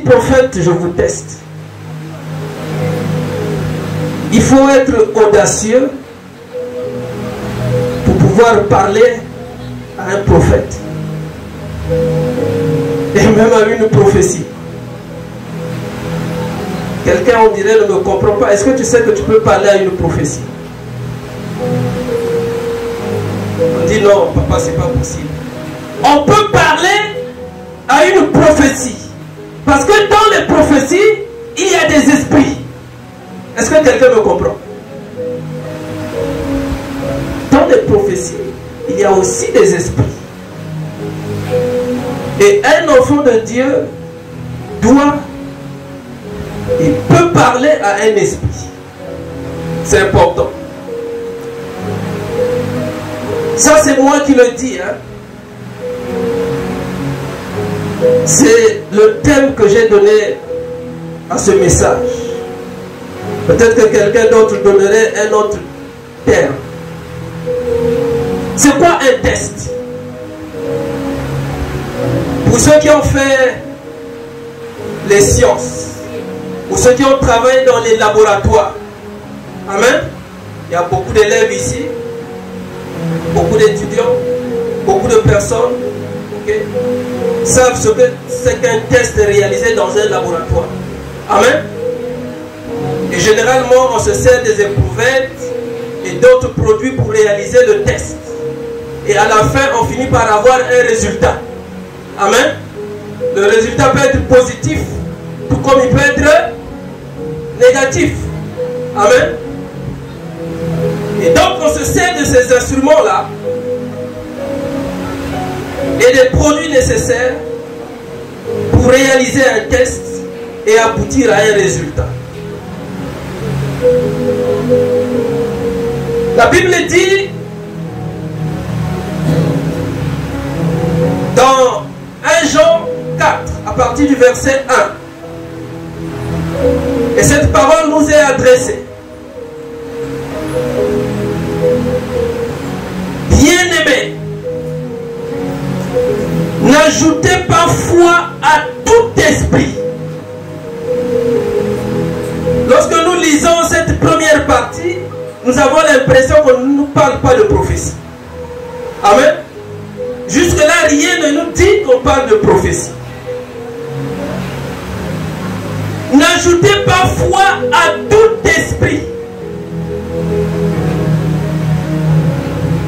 prophète, je vous teste. Il faut être audacieux pour pouvoir parler à un prophète. Et même à une prophétie. Quelqu'un, on dirait, ne me comprend pas. Est-ce que tu sais que tu peux parler à une prophétie? On dit non, papa, c'est pas possible. On peut parler à une prophétie. Parce que dans les prophéties, il y a des esprits. Est-ce que quelqu'un me comprend? Dans les prophéties, il y a aussi des esprits. Et un enfant de Dieu doit et peut parler à un esprit. C'est important. Ça, c'est moi qui le dis. Hein. C'est le thème que j'ai donné à ce message. Peut-être que quelqu'un d'autre donnerait un autre terme. C'est quoi un test? Pour ceux qui ont fait les sciences, pour ceux qui ont travaillé dans les laboratoires, amen. Il y a beaucoup d'élèves ici, beaucoup d'étudiants, beaucoup de personnes savent ce que c'est qu'un test réalisé dans un laboratoire. Amen. Et généralement, on se sert des éprouvettes et d'autres produits pour réaliser le test. Et à la fin, on finit par avoir un résultat. Amen. Le résultat peut être positif, tout comme il peut être négatif. Amen. Et donc, on se sert de ces instruments-là et des produits nécessaires pour réaliser un test et aboutir à un résultat. La Bible dit dans 1 Jean 4, à partir du verset 1, et cette parole nous est adressée. Bien-aimés, n'ajoutez pas foi à tout esprit. Lorsque nous lisons cette première partie, nous avons l'impression qu'on ne nous parle pas de prophétie. Amen. Jusque-là, rien ne nous dit qu'on parle de prophétie. N'ajoutez pas foi à tout esprit.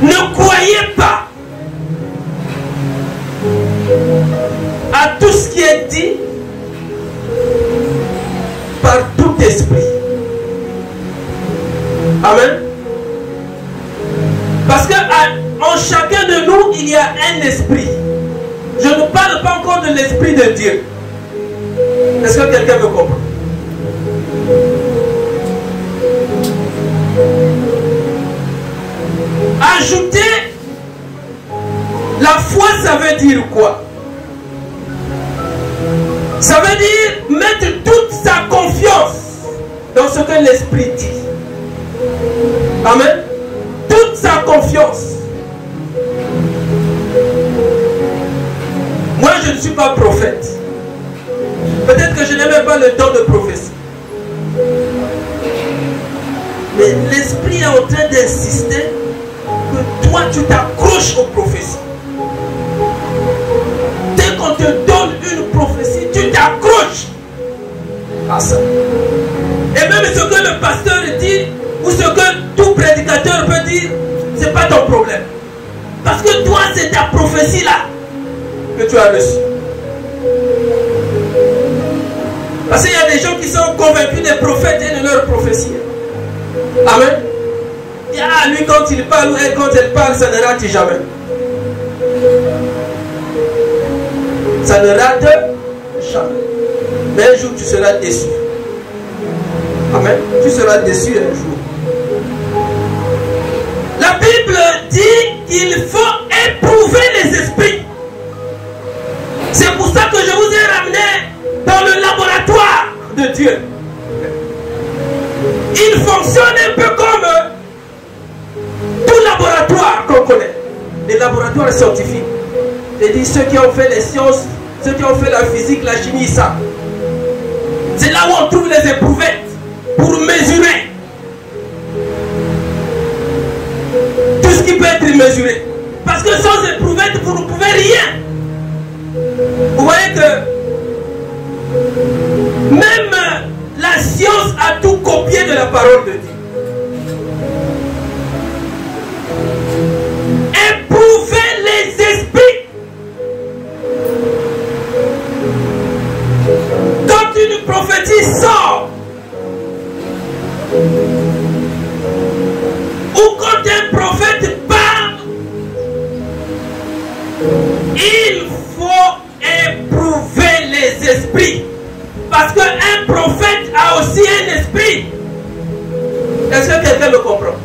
Ne croyez pas à tout ce qui est dit par tout esprit. Amen. Parce que en chacun de nous, il y a un esprit. Je ne parle pas encore de l'esprit de Dieu. Est-ce que quelqu'un me comprend? Ajouter la foi, ça veut dire quoi? Ça veut dire mettre toute sa confiance dans ce que l'esprit dit. Amen. Toute sa confiance. Moi, je ne suis pas prophète. Peut-être que je n'ai même pas le don de prophétie. Mais l'esprit est en train d'insister que toi, tu t'accroches aux prophéties. Dès qu'on te donne une prophétie, tu t'accroches à ça. Et même ce que le pasteur dit, ou ce que tout prédicateur peut dire, ce n'est pas ton problème. Parce que toi, c'est ta prophétie là que tu as reçue. Parce qu'il y a des gens qui sont convaincus des prophètes et de leurs prophéties. Amen. Et lui, quand il parle ou elle, quand elle parle, ça ne rate jamais. Ça ne rate jamais. Mais un jour, tu seras déçu. Amen. Tu seras déçu un jour. La Bible dit qu'il faut éprouver les esprits. C'est pour ça que je vous ai ramené dans le laboratoire de Dieu. Il fonctionne un peu comme tout laboratoire qu'on connaît. Les laboratoires scientifiques. C'est-à-dire ceux qui ont fait les sciences, ceux qui ont fait la physique, la chimie, ça. là où on trouve les éprouvettes pour mesurer tout ce qui peut être mesuré. Parce que sans éprouvettes, vous ne pouvez rien. Vous voyez que même la science a tout copié de la parole de Dieu. Éprouvez les esprits. Quand une prophétie sort, ou quand un prophète parle, il faut éprouver les esprits. Parce qu'un prophète a aussi un esprit. Est-ce que quelqu'un me comprend?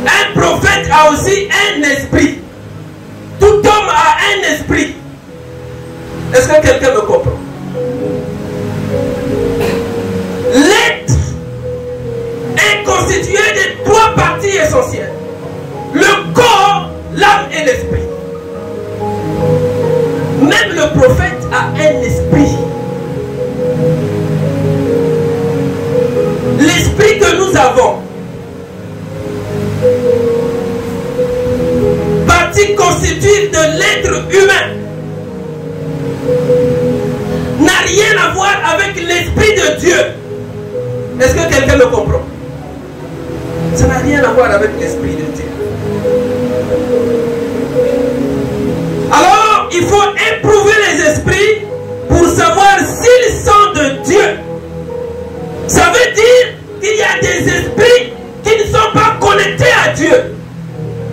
Un prophète a aussi un esprit. Tout homme a un esprit. Est-ce que quelqu'un me comprend? L'être est constitué de trois parties essentielles. Le corps, l'âme et l'esprit. Même le prophète a un esprit. L'esprit que nous avons, partie constituée de l'être humain, n'a rien à voir avec l'esprit de Dieu. Est-ce que quelqu'un me comprend? Ça n'a rien à voir avec l'esprit de Dieu. Alors, il faut éprouver les esprits pour savoir s'ils sont de Dieu. Ça veut dire qu'il y a des esprits qui ne sont pas connectés à Dieu.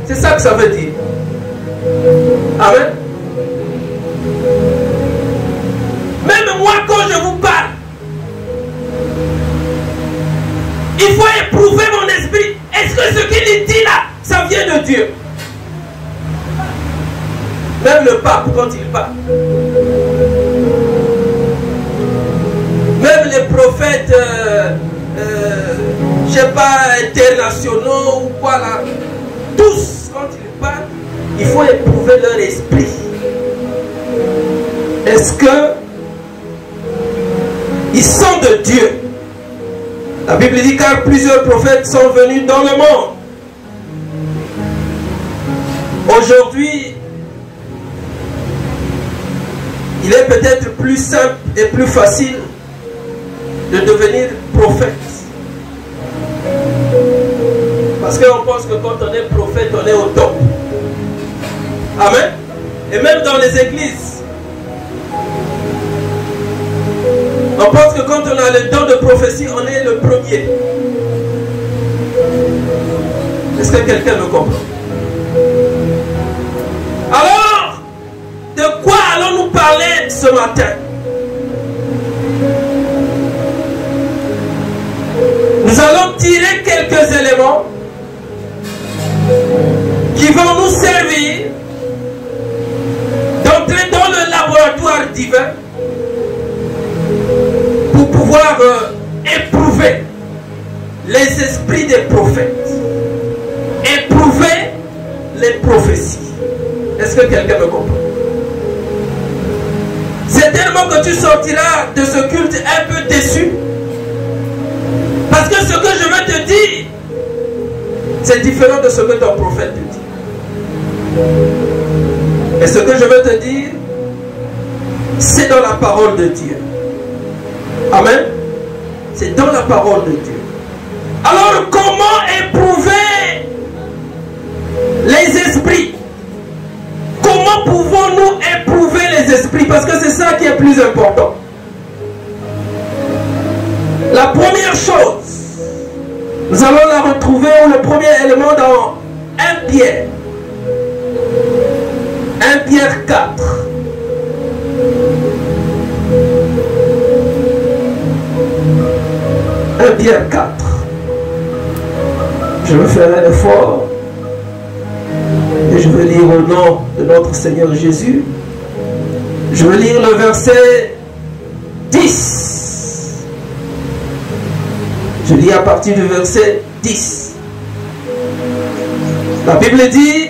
C'est ça que ça veut dire. Amen. Même moi, quand je vous parle, il faut éprouver mon esprit. Est-ce que ce qu'il dit là, ça vient de Dieu? Même le pape, quand il parle, même les prophètes, je sais pas, internationaux ou quoi là, tous, quand ils parlent, il faut éprouver leur esprit. Est-ce que ils sont de Dieu? La Bible dit car plusieurs prophètes sont venus dans le monde. Aujourd'hui, il est peut-être plus simple et plus facile de devenir prophète. Parce qu'on pense que quand on est prophète, on est au top. Amen. Et même dans les églises, on pense que quand on a le don de prophétie, on est le premier. Est-ce que quelqu'un me comprend? Alors, de quoi allons-nous parler ce matin? Nous allons tirer quelques éléments qui vont nous servir d'entrer dans le laboratoire divin pour pouvoir éprouver les esprits des prophètes, éprouver les prophéties. Est-ce que quelqu'un me comprend? Certainement que tu sortiras de ce culte un peu déçu, parce que ce que je veux te dire, c'est différent de ce que ton prophète te dit. Et ce que je veux te dire, c'est dans la parole de Dieu. Amen. C'est dans la parole de Dieu. Alors, comment éprouver les esprits? Comment pouvons-nous éprouver les esprits? Parce que c'est ça qui est plus important. La première chose, nous allons la retrouver, le premier élément dans 1 Pierre. 1 Pierre 4. 1 Pierre 4. Je vais faire un effort et je vais lire au nom de notre Seigneur Jésus. Je vais lire le verset 10. Je lis à partir du verset 10. La Bible dit: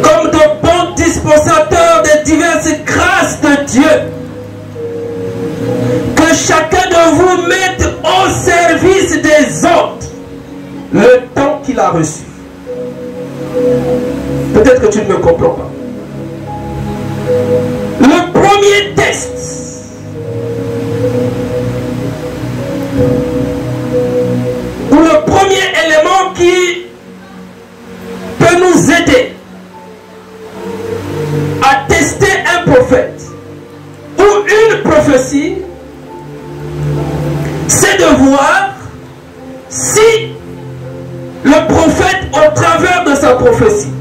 comme de bons dispensateurs des diverses grâces de Dieu, chacun de vous mette au service des autres le temps qu'il a reçu. Peut-être que tu ne me comprends pas. Le premier test, ou le premier élément qui peut nous aider à tester un prophète ou une prophétie, c'est de voir si le prophète, au travers de sa prophétie,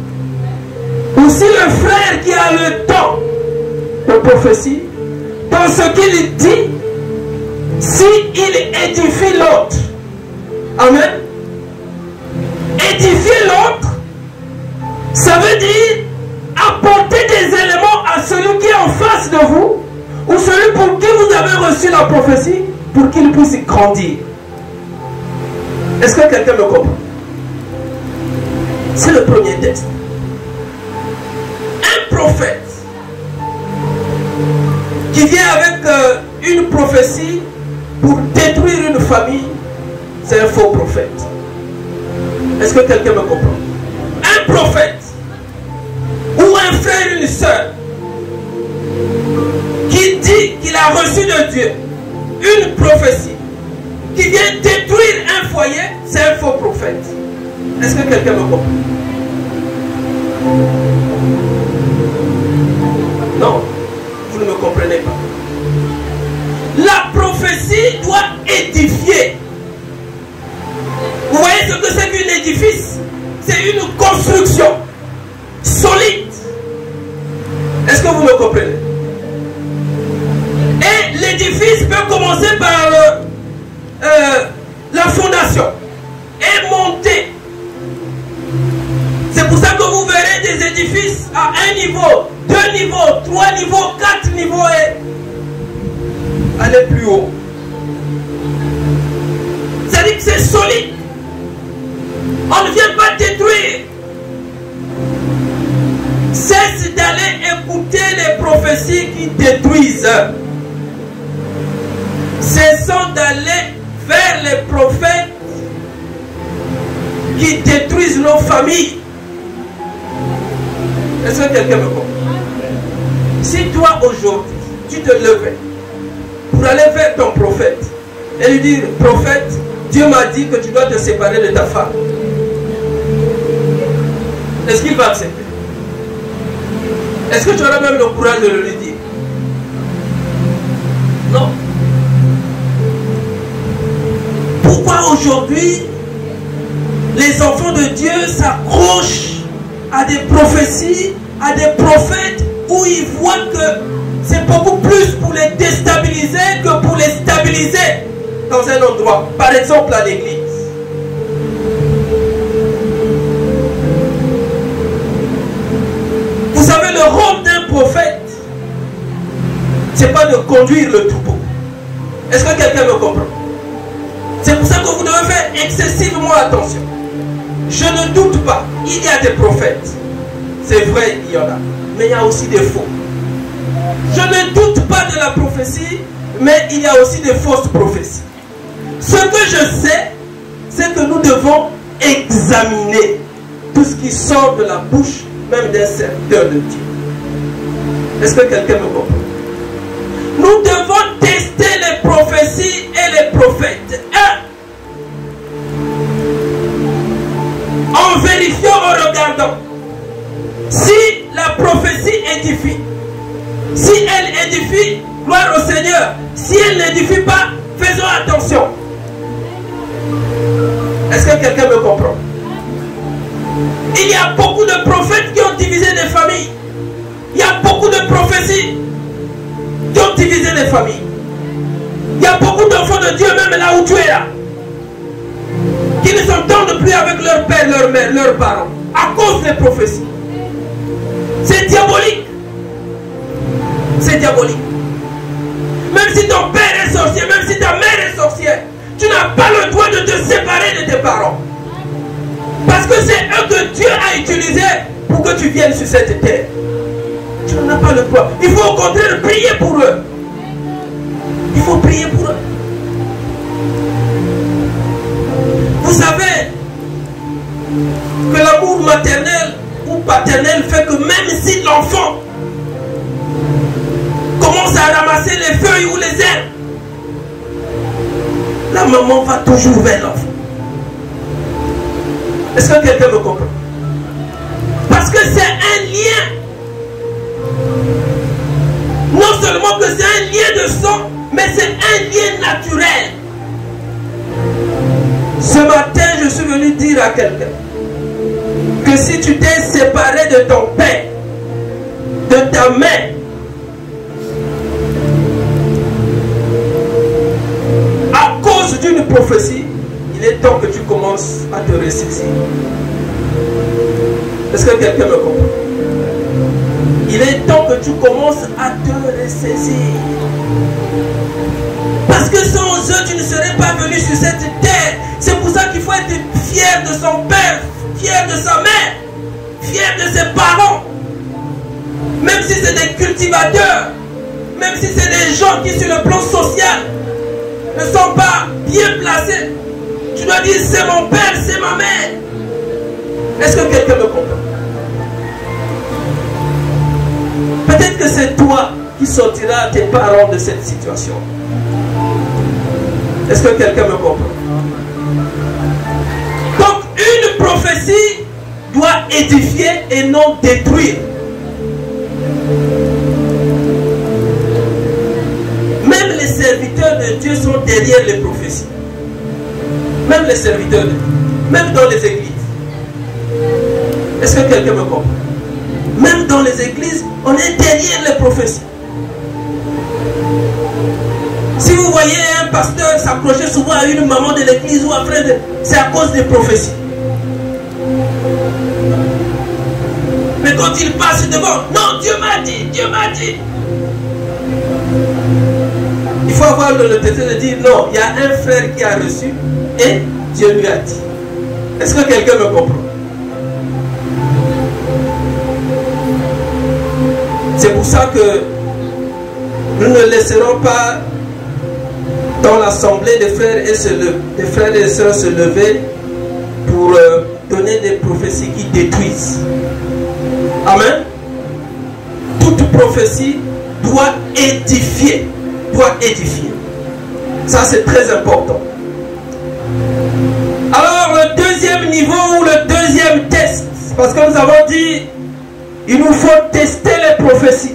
ou si le frère qui a le temps de prophétie, dans ce qu'il dit, s'il édifie l'autre. Amen. Édifier l'autre, ça veut dire apporter des éléments à celui qui est en face de vous, ou celui pour qui vous avez reçu la prophétie, pour qu'il puisse grandir. Est-ce que quelqu'un me comprend? C'est le premier test. Un prophète qui vient avec une prophétie pour détruire une famille, c'est un faux prophète. Est-ce que quelqu'un me comprend? Un prophète ou un frère, une soeur qui dit qu'il a reçu de Dieu une prophétie qui vient détruire un foyer, c'est un faux prophète. Est-ce que quelqu'un me comprend? Non, vous ne me comprenez pas. La prophétie doit édifier. Vous voyez ce que c'est qu'un édifice? C'est une construction solide. Est-ce que vous me comprenez? Et l'édifice peut commencer par la fondation et monter. C'est pour ça que vous verrez des édifices à un niveau, 2 niveaux, 3 niveaux, 4 niveaux et aller plus haut. C'est-à-dire que c'est solide. On ne vient pas détruire. Cesse d'aller écouter les prophéties qui détruisent. Cessons d'aller vers les prophètes qui détruisent nos familles. Est-ce que quelqu'un me comprend? Si toi aujourd'hui, tu te levais pour aller vers ton prophète et lui dire, prophète, Dieu m'a dit que tu dois te séparer de ta femme, est-ce qu'il va accepter? Est-ce que tu auras même le courage de le lui dire? Non. Pourquoi aujourd'hui les enfants de Dieu s'accrochent à des prophéties, à des prophètes où ils voient que c'est beaucoup plus pour les déstabiliser que pour les stabiliser dans un endroit, par exemple à l'église? Vous savez, le rôle d'un prophète, c'est pas de conduire le troupeau. Est-ce que quelqu'un me comprend? C'est pour ça que vous devez faire excessivement attention. Je ne doute pas, il y a des prophètes. C'est vrai, il y en a. Mais il y a aussi des faux. Je ne doute pas de la prophétie, mais il y a aussi des fausses prophéties. Ce que je sais, c'est que nous devons examiner tout ce qui sort de la bouche, même d'un serviteur de Dieu. Est-ce que quelqu'un me comprend? Nous devons tester les prophéties et les prophètes. En vérifiant, en regardant si la prophétie édifie. Si elle édifie, gloire au Seigneur. Si elle n'édifie pas, faisons attention. Est-ce que quelqu'un me comprend? Il y a beaucoup de prophètes qui ont divisé des familles. Il y a beaucoup de prophéties qui ont divisé des familles. Il y a beaucoup d'enfants de Dieu, même là où tu es là, qui ne s'entendent plus avec leur père, leur mère, leurs parents, à cause des prophéties. C'est diabolique. C'est diabolique. Même si ton père est sorcier, même si ta mère est sorcière, tu n'as pas le droit de te séparer de tes parents. Parce que c'est eux que Dieu a utilisés pour que tu viennes sur cette terre. Tu n'en as pas le droit. Il faut au contraire prier pour eux. Il faut prier pour eux. Vous savez que l'amour maternel ou paternel fait que même si l'enfant commence à ramasser les feuilles ou les herbes, la maman va toujours vers l'enfant. Est-ce que quelqu'un me comprend? Parce que c'est un lien. Non seulement que c'est un lien de sang, mais c'est un lien naturel. Ce matin, je suis venu dire à quelqu'un que si tu t'es séparé de ton père, de ta mère, à cause d'une prophétie, il est temps que tu commences à te ressaisir. Est-ce que quelqu'un me comprend? Il est temps que tu commences à te ressaisir. Parce que sans eux, tu ne serais pas venu sur cette terre. C'est pour ça qu'il faut être fier de son père, fier de sa mère, fier de ses parents. Même si c'est des cultivateurs, même si c'est des gens qui sur le plan social ne sont pas bien placés. Tu dois dire c'est mon père, c'est ma mère. Est-ce que quelqu'un me comprend? Peut-être que c'est toi qui sortiras tes parents de cette situation. Est-ce que quelqu'un me comprend? Donc une prophétie doit édifier et non détruire. Même les serviteurs de Dieu sont derrière les prophéties. Même les serviteurs de Dieu. Même dans les églises. Est-ce que quelqu'un me comprend? Même dans les églises, on est derrière les prophéties. Si vous voyez un pasteur s'approcher souvent à une maman de l'église ou à frère, c'est à cause des prophéties. Mais quand il passe devant, non, Dieu m'a dit, Dieu m'a dit. Il faut avoir l'honnêteté de dire non, il y a un frère qui a reçu et Dieu lui a dit. Est-ce que quelqu'un me comprend? C'est pour ça que nous ne laisserons pas dans l'assemblée des frères et des sœurs se lever pour donner des prophéties qui détruisent. Amen. Toute prophétie doit édifier. Doit édifier. Ça, c'est très important. Alors, le deuxième niveau ou le deuxième test, parce que nous avons dit, il nous faut tester les prophéties.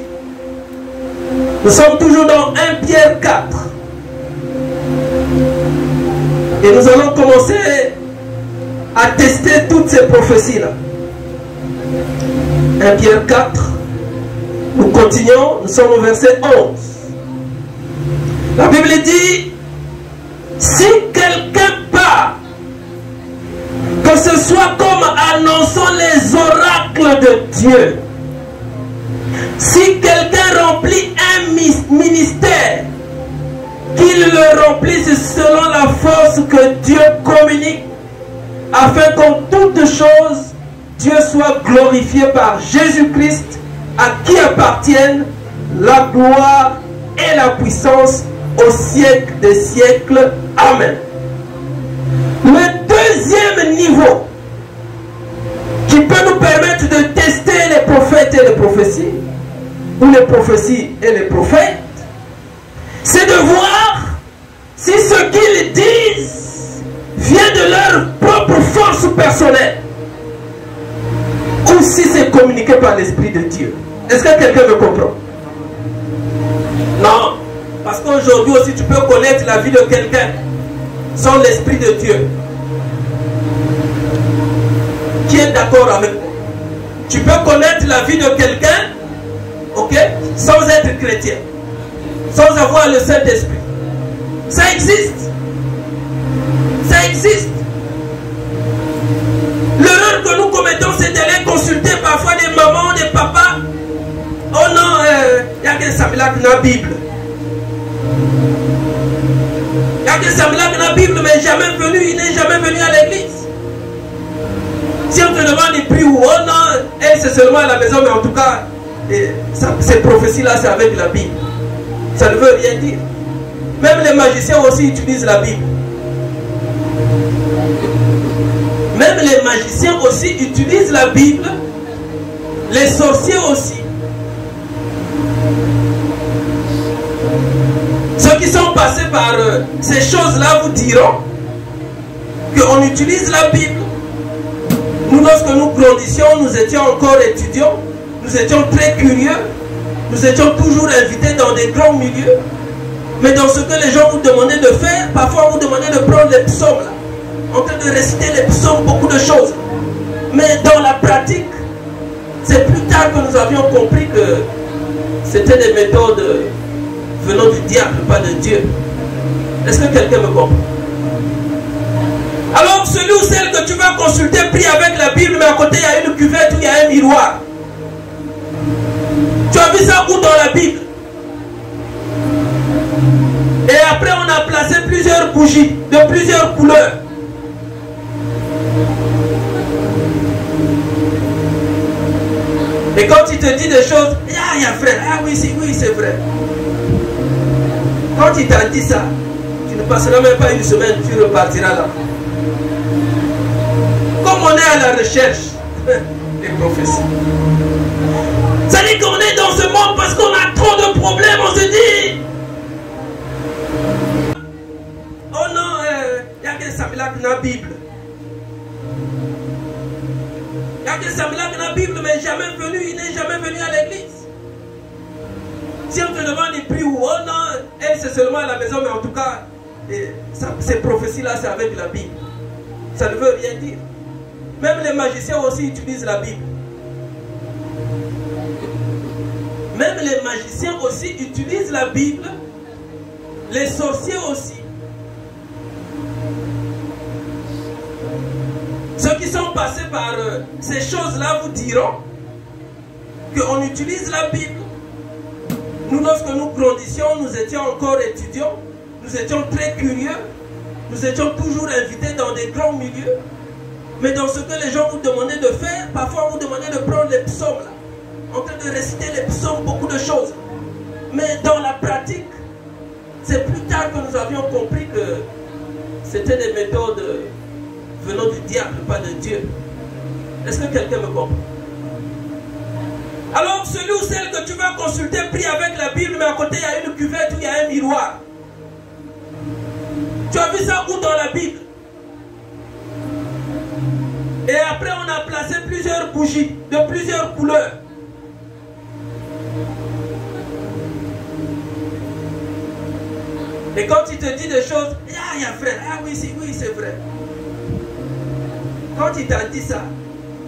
Nous sommes toujours dans 1 Pierre 4. Et nous allons commencer à tester toutes ces prophéties-là. 1 Pierre 4. Nous continuons, nous sommes au verset 11. La Bible dit, si quelqu'un part, que ce soit comme annonçant les oracles de Dieu, si quelqu'un remplit un ministère, qu'il le remplisse selon la force que Dieu communique, afin qu'en toutes choses, Dieu soit glorifié par Jésus-Christ, à qui appartiennent la gloire et la puissance au siècle des siècles. Amen. Le deuxième niveau qui peut nous permettre de tester les prophètes et les prophéties, ou les prophéties et les prophètes, c'est de voir si ce qu'ils disent vient de leur propre force personnelle ou si c'est communiqué par l'Esprit de Dieu. Est-ce que quelqu'un me comprend? Non. Parce qu'aujourd'hui aussi tu peux connaître la vie de quelqu'un sans l'Esprit de Dieu qui est d'accord avec moi. Tu peux connaître la vie de quelqu'un, ok, sans être chrétien, sans avoir le Saint-Esprit. Ça existe. Ça existe. L'erreur que nous commettons, c'est d'aller consulter parfois des mamans, des papas. Oh non, il y a que ça dans la Bible. Il y a que ça dans la Bible, mais jamais venu, il n'est jamais venu à l'église. Si on te demande, il prie ou oh non, elle c'est seulement à la maison, mais en tout cas, ces prophéties-là, c'est avec la Bible. Ça ne veut rien dire. Même les magiciens aussi utilisent la Bible. Même les magiciens aussi utilisent la Bible. Les sorciers aussi. Ceux qui sont passés par ces choses-là vous diront qu'on utilise la Bible. Nous, lorsque nous grandissions, nous étions encore étudiants. Nous étions très curieux. Nous étions toujours invités dans des grands milieux. Mais dans ce que les gens vous demandaient de faire, parfois on vous demandait de prendre les psaumes là, en train de réciter les psaumes, beaucoup de choses. Mais dans la pratique, c'est plus tard que nous avions compris que c'était des méthodes venant du diable, pas de Dieu. Est-ce que quelqu'un me comprend? Alors celui ou celle que tu vas consulter prie avec la Bible, mais à côté il y a une cuvette ou il y a un miroir. Tu as vu ça où dans la Bible? Et après on a placé plusieurs bougies de plusieurs couleurs. Et quand il te dit des choses, il y a frère, ah oui c'est vrai. Quand il t'a dit ça, tu ne passeras même pas une semaine, tu repartiras là. Comme on est à la recherche des prophéties. Ça dit qu'on est dans ce monde parce qu'on a trop de problèmes, on se dit. Oh non, il y a que ça dans la Bible. Il y a que ça dans la Bible, mais jamais venu, il n'est jamais venu à l'église. Si on te demande, il prie ou oh non, elle c'est seulement à la maison, mais en tout cas, ces prophéties-là, c'est avec la Bible. Ça ne veut rien dire. Même les magiciens aussi utilisent la Bible. Même les magiciens aussi utilisent la Bible. Les sorciers aussi. Ceux qui sont passés par ces choses-là vous diront qu'on utilise la Bible. Nous, lorsque nous grandissions, nous étions encore étudiants. Nous étions très curieux. Nous étions toujours invités dans des grands milieux. Mais dans ce que les gens vous demandaient de faire, parfois on vous demandait de prendre les psaumes là, en train de réciter les psaumes, beaucoup de choses. Mais dans la pratique, c'est plus tard que nous avions compris que c'était des méthodes venant du diable, pas de Dieu. Est-ce que quelqu'un me comprend? Alors celui ou celle que tu vas consulter prie avec la Bible, mais à côté il y a une cuvette ou il y a un miroir. Tu as vu ça où dans la Bible? Et après on a placé plusieurs bougies de plusieurs couleurs. Et quand il te dit des choses, il y a frère, ah oui c'est vrai. Quand il t'a dit ça,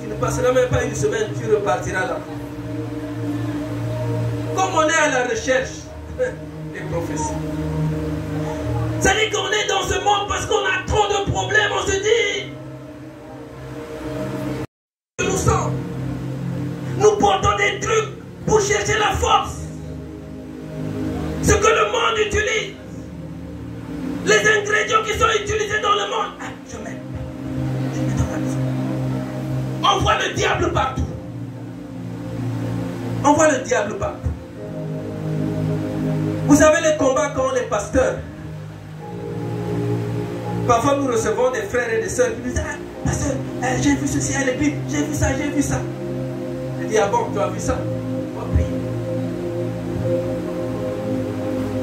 tu ne passeras même pas une semaine, tu repartiras là. Comme on est à la recherche des prophéties. Ça dit qu'on est dans ce monde parce qu'on a trop de problèmes, on se dit. Nous sommes. Nous portons des trucs pour chercher la force. Ce que le monde utilise. Les ingrédients qui sont utilisés dans le monde. Ah, je mets dans la maison. On voit le diable partout. On voit le diable partout. Vous savez les combats quand les pasteurs. Parfois nous recevons des frères et des sœurs qui nous disent, ah, pasteur, j'ai vu ceci à l'église, j'ai vu ça, j'ai vu ça. Je dis, ah bon, tu as vu ça? On va prier.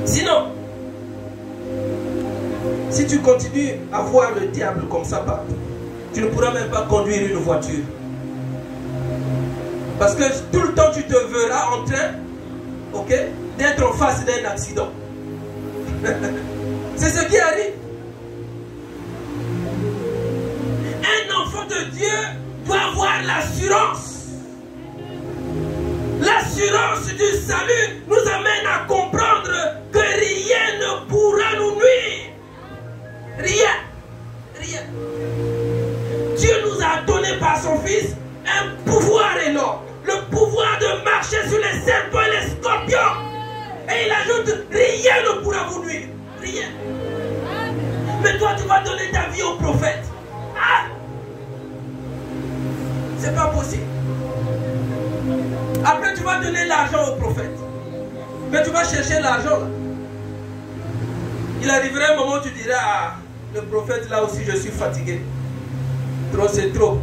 Sinon, si tu continues à voir le diable comme ça partout, tu ne pourras même pas conduire une voiture. Parce que tout le temps tu te verras en train, ok, d'être en face d'un accident. C'est ce qui arrive. Un enfant de Dieu doit avoir l'assurance. L'assurance du salut nous amène à comprendre que rien ne pourra nous nuire. Rien. Rien. Dieu nous a donné par son Fils un pouvoir énorme. Le pouvoir de marcher sur les serpents et les scorpions. Et il ajoute, rien ne pourra vous nuire. Rien. Mais toi, tu vas donner ta vie au prophète. Ah! C'est pas possible. Après, tu vas donner l'argent au prophète. Mais tu vas chercher l'argent là. Il arrivera un moment où tu diras, ah, le prophète là aussi je suis fatigué. Trop c'est trop.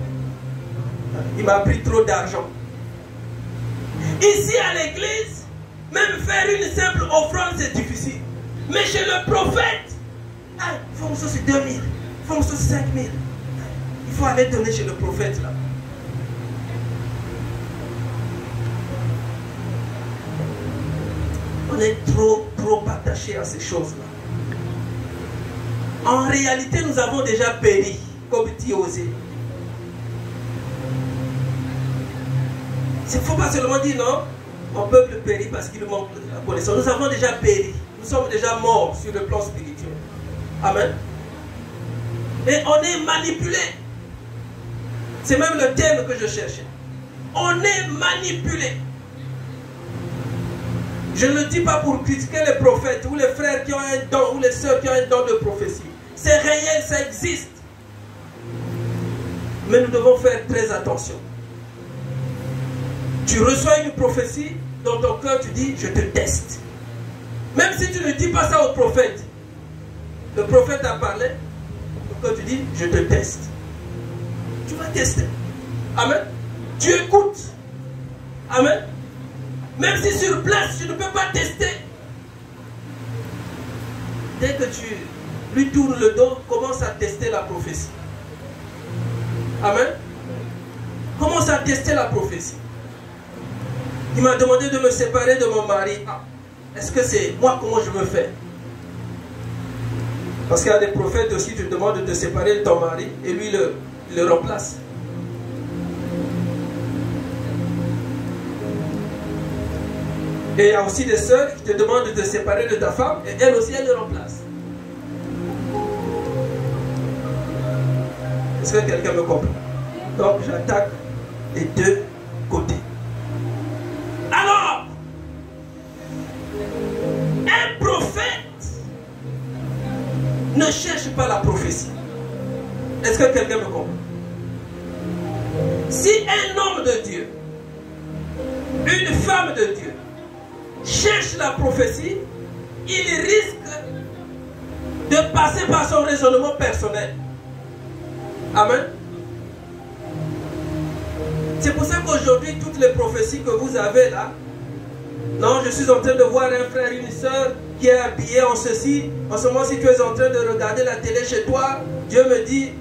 Il m'a pris trop d'argent. Ici à l'église, même faire une simple offrande c'est difficile. Mais chez le prophète, ah, il faut que c'est 2000, il faut que c'est 5000. Il faut aller donner chez le prophète là. On est trop attaché à ces choses-là. En réalité, nous avons déjà péri, comme dit Osée. Il ne faut pas seulement dire non, mon peuple périt parce qu'il manque de la connaissance. Nous avons déjà péri. Nous sommes déjà morts sur le plan spirituel. Amen. Et on est manipulé. C'est même le terme que je cherchais. On est manipulé. Je ne le dis pas pour critiquer les prophètes ou les frères qui ont un don ou les sœurs qui ont un don de prophétie. C'est réel, ça existe. Mais nous devons faire très attention. Tu reçois une prophétie, dans ton cœur tu dis, je te teste. Même si tu ne dis pas ça au prophète, le prophète a parlé, donc tu dis, je te teste. Tu vas tester. Amen. Tu écoutes. Amen. Même si sur place, tu ne peux pas tester. Dès que tu lui tournes le dos, commence à tester la prophétie. Amen. Commence à tester la prophétie. Il m'a demandé de me séparer de mon mari. Ah, est-ce que c'est moi, comment je me fais? Parce qu'il y a des prophètes aussi, tu te demandes de te séparer de ton mari et lui le remplace. Et il y a aussi des sœurs qui te demandent de te séparer de ta femme et elle aussi elle le remplace. Est-ce que quelqu'un me comprend? Donc j'attaque les deux côtés. Alors, un prophète ne cherche pas la prophétie. Est-ce que quelqu'un me comprend? Si un homme de Dieu, une femme de Dieu, cherche la prophétie, il risque de passer par son raisonnement personnel. Amen. C'est pour ça qu'aujourd'hui, toutes les prophéties que vous avez là, non, je suis en train de voir un frère, une soeur qui est habillé en ceci. En ce moment, si tu es en train de regarder la télé chez toi, Dieu me dit,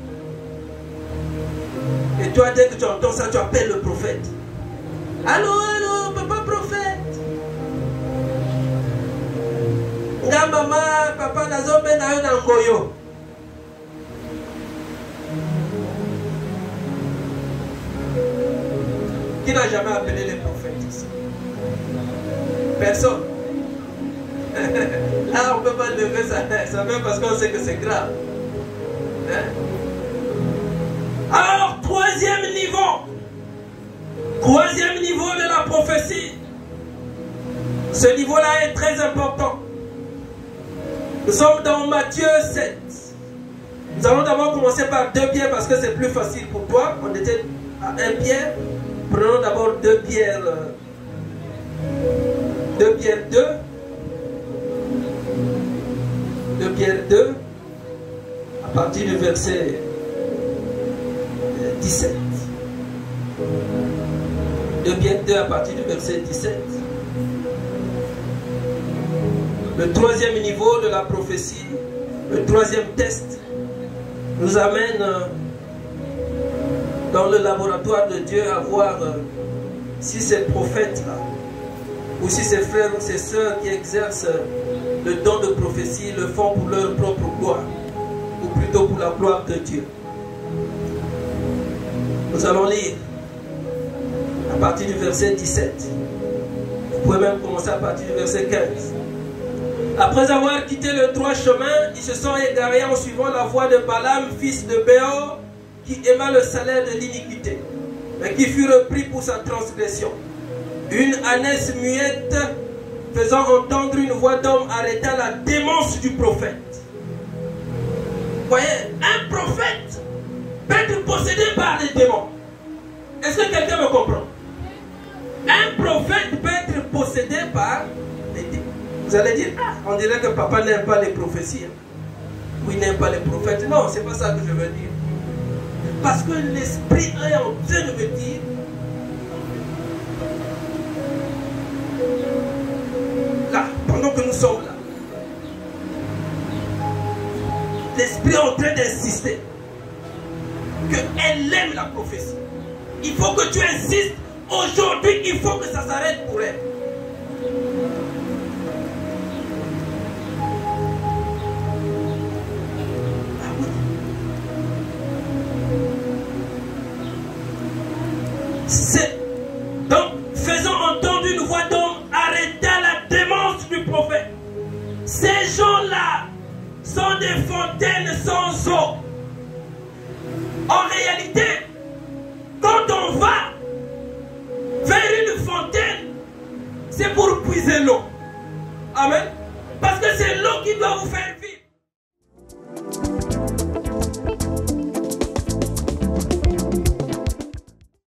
et toi, dès que tu entends ça, tu appelles le prophète. Allô, allô, papa prophète. Nga maman, papa nazo be na yo na ngoyo. Qui n'a jamais appelé les prophètes ici? Personne. Là, on ne peut pas lever ça même parce qu'on sait que c'est grave. Hein? Alors, troisième niveau de la prophétie. Ce niveau-là est très important. Nous sommes dans Matthieu 7. Nous allons d'abord commencer par 2 Pierre parce que c'est plus facile pour toi. On était à 1 Pierre. Prenons d'abord 2 Pierre 2. 2 Pierre 2 à partir du verset 17. 2 Pierre 2 à partir du verset 17. Le troisième niveau de la prophétie, le troisième test, nous amène dans le laboratoire de Dieu à voir si ces prophètes-là, ou si ces frères ou ces sœurs qui exercent le don de prophétie le font pour leur propre gloire, ou plutôt pour la gloire de Dieu. Nous allons lire à partir du verset 17. Vous pouvez même commencer à partir du verset 15. Après avoir quitté le droit chemin, ils se sont égarés en suivant la voie de Balaam, fils de Béor, qui aima le salaire de l'iniquité, mais qui fut repris pour sa transgression. Une ânesse muette, faisant entendre une voix d'homme, arrêta la démence du prophète. Voyez, un prophète peut être possédé par les démons. Est-ce que quelqu'un me comprend? Un prophète peut être possédé par les démons. Vous allez dire, ah, on dirait que papa n'aime pas les prophéties. Ou il n'aime pas les prophètes. Non, c'est pas ça que je veux dire. Parce que l'esprit est en train de me dire, là, pendant que nous sommes là, l'esprit est en train d'insister qu'elle aime la prophétie. Il faut que tu insistes. Aujourd'hui, il faut que ça s'arrête pour elle. Ah oui. Donc, faisant entendre une voix d'homme, arrêta la démence du prophète. Ces gens-là sont des fontaines sans eau. En réalité, quand on va vers une fontaine, c'est pour puiser l'eau. Amen. Parce que c'est l'eau qui doit vous faire